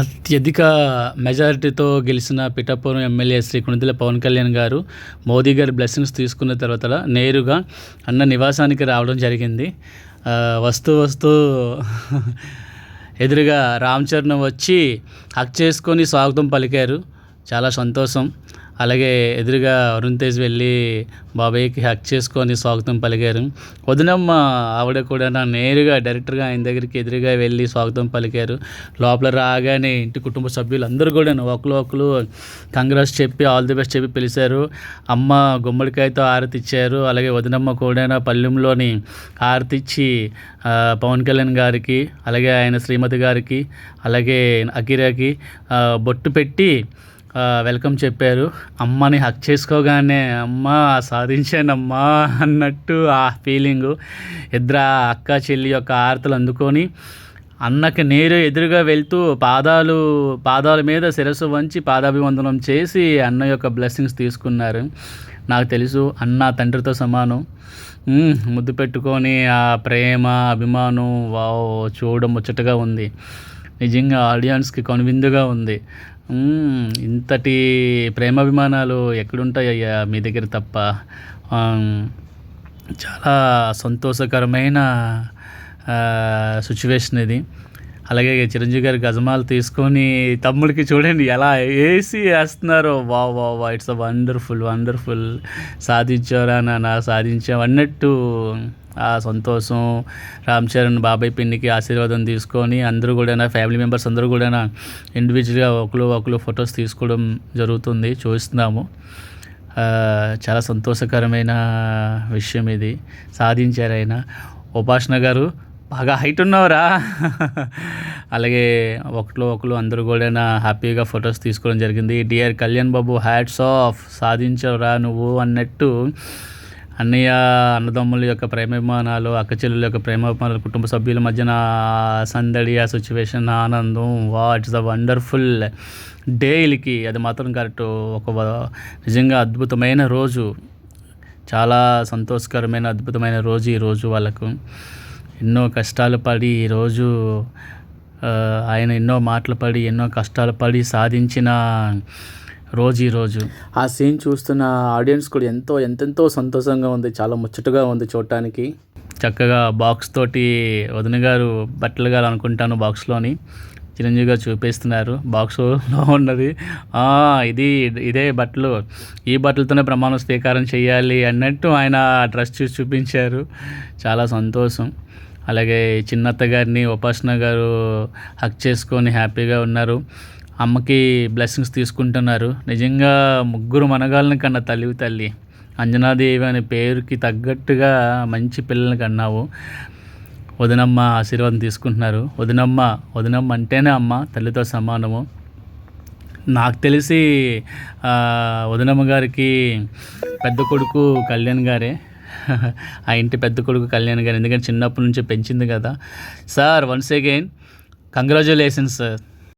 అత్యధిక మెజారిటీతో గెలిచిన పిఠాపురం ఎమ్మెల్యే శ్రీ కొణిదెల పవన్ కళ్యాణ్ గారు మోదీ గారి బ్లెస్సింగ్స్ తీసుకున్న తర్వాత నేరుగా అన్న నివాసానికి రావడం జరిగింది. వస్తూ వస్తూ ఎదురుగా రామ్ చరణ్ వచ్చి హక్ చేసుకొని స్వాగతం పలికారు. చాలా సంతోషం. అలాగే ఎదురుగా అరుణ్ తేజ్ వెళ్ళి బాబాయ్కి హక్ చేసుకొని స్వాగతం పలికారు. వదినమ్మ ఆవిడ కూడా నేరుగా డైరెక్టర్గా ఆయన దగ్గరికి ఎదురుగా వెళ్ళి స్వాగతం పలికారు. లోపల రాగానే ఇంటి కుటుంబ సభ్యులు అందరూ కూడా ఒకరు కంగ్రాట్స్ చెప్పి ఆల్ ది బెస్ట్ చెప్పి పిలిచారు. అమ్మ గుమ్మడికాయతో హారతి ఇచ్చారు. అలాగే వదినమ్మ కూడా పల్లెంలోని హారతి ఇచ్చి పవన్ కళ్యాణ్ గారికి, అలాగే ఆయన శ్రీమతి గారికి, అలాగే అకిరాకి బొట్టు పెట్టి వెల్కమ్ చెప్పారు. అమ్మని హక్ చేసుకోగానే అమ్మ సాధించానమ్మా అన్నట్టు ఆ ఫీలింగు. ఇద్దరు అక్క చెల్లి యొక్క ఆరతలు అందుకొని అన్నకి నేరు ఎదురుగా వెళ్తూ పాదాల మీద శిరస్సు వంచి పాదాభివందనం చేసి అన్న యొక్క బ్లెస్సింగ్స్ తీసుకున్నారు. నాకు తెలుసు అన్న తండ్రితో సమానం. ముద్దు పెట్టుకొని ఆ ప్రేమ అభిమానం చూడడం ముచ్చటగా ఉంది. నిజంగా ఆడియన్స్కి కనువిందుగా ఉంది. ఇంతటి ప్రేమాభిమానాలు ఎక్కడుంటాయ్యా మీ దగ్గర తప్ప. చాలా సంతోషకరమైన సిచ్యువేషన్ ఇది. అలాగే చిరంజీవి గారి గజమాలు తీసుకొని తమ్ముడికి చూడండి ఎలా వేస్తున్నారో. వా ఇట్స్ వండర్ఫుల్. సాధించారా నాన్న, సాధించావు అన్నట్టు ఆ సంతోషం. రామ్ చరణ్ బాబాయ్ పిన్నికి ఆశీర్వాదం తీసుకొని అందరూ కూడా ఫ్యామిలీ మెంబర్స్ అందరూ కూడా ఇండివిజువల్గా ఒకరు ఫొటోస్ తీసుకోవడం జరుగుతుంది, చూస్తున్నాము. చాలా సంతోషకరమైన విషయం ఇది. సాధించారు ఆయన. ఉపాసన గారు బాగా హైట్ ఉన్నవరా. అలాగే ఒకరు అందరూ కూడా హ్యాపీగా ఫొటోస్ తీసుకోవడం జరిగింది. Dear Kalyan Babu, hats off, సాధించవరా నువ్వు అన్నట్టు అన్నయ్య అన్నదమ్ముల యొక్క ప్రేమాభిమానాలు, అక్క చెల్లెల యొక్క ప్రేమాభిమానాలు, కుటుంబ సభ్యుల మధ్యన సందడి, ఆ సిచ్యువేషన్, ఆనందం, ఇట్స్ ద వండర్ఫుల్ డేలకి అది మాత్రం కరెక్ట్. నిజంగా అద్భుతమైన రోజు, చాలా సంతోషకరమైన అద్భుతమైన రోజు ఈరోజు. వాళ్ళకు ఎన్నో కష్టాలు పడి ఈరోజు ఆయన ఎన్నో మాటలు పడి ఎన్నో కష్టాలు పడి సాధించిన రోజు ఈరోజు. ఆ సీన్ చూస్తున్న ఆడియన్స్ కూడా ఎంతెంతో సంతోషంగా ఉంది. చాలా ముచ్చటగా ఉంది చూడటానికి. చక్కగా బాక్స్ తోటి వదిన గారు బట్టలు గారు అనుకుంటాను బాక్స్లోని చిరంజీవి గారు చూపిస్తున్నారు. బాక్స్లో ఉన్నది ఇదే బట్టలు, ఈ బట్టలతోనే ప్రమాణ స్వీకారం చేయాలి అన్నట్టు ఆయన డ్రెస్ చూసి చూపించారు. చాలా సంతోషం. అలాగే చిన్నత్త గారిని ఉపాసన గారు హక్ చేసుకొని హ్యాపీగా ఉన్నారు. అమ్మకి బ్లెస్సింగ్స్ తీసుకుంటున్నారు. నిజంగా ముగ్గురు మనగాళ్ళని కన్నా తల్లి అంజనాదేవి అనే పేరుకి తగ్గట్టుగా మంచి పిల్లల్ని కన్నావు. వదినమ్మ ఆశీర్వాదం తీసుకుంటున్నారు. వదినమ్మ అంటేనే అమ్మ, తల్లితో సమానము. నాకు తెలిసి వదినమ్మ గారికి పెద్ద కొడుకు కళ్యాణ్ గారే, ఆ ఇంటి పెద్ద కొడుకు కళ్యాణ్ గారు. ఎందుకంటే చిన్నప్పటి నుంచి పెంచింది కదా. Sir, once again congratulations sir.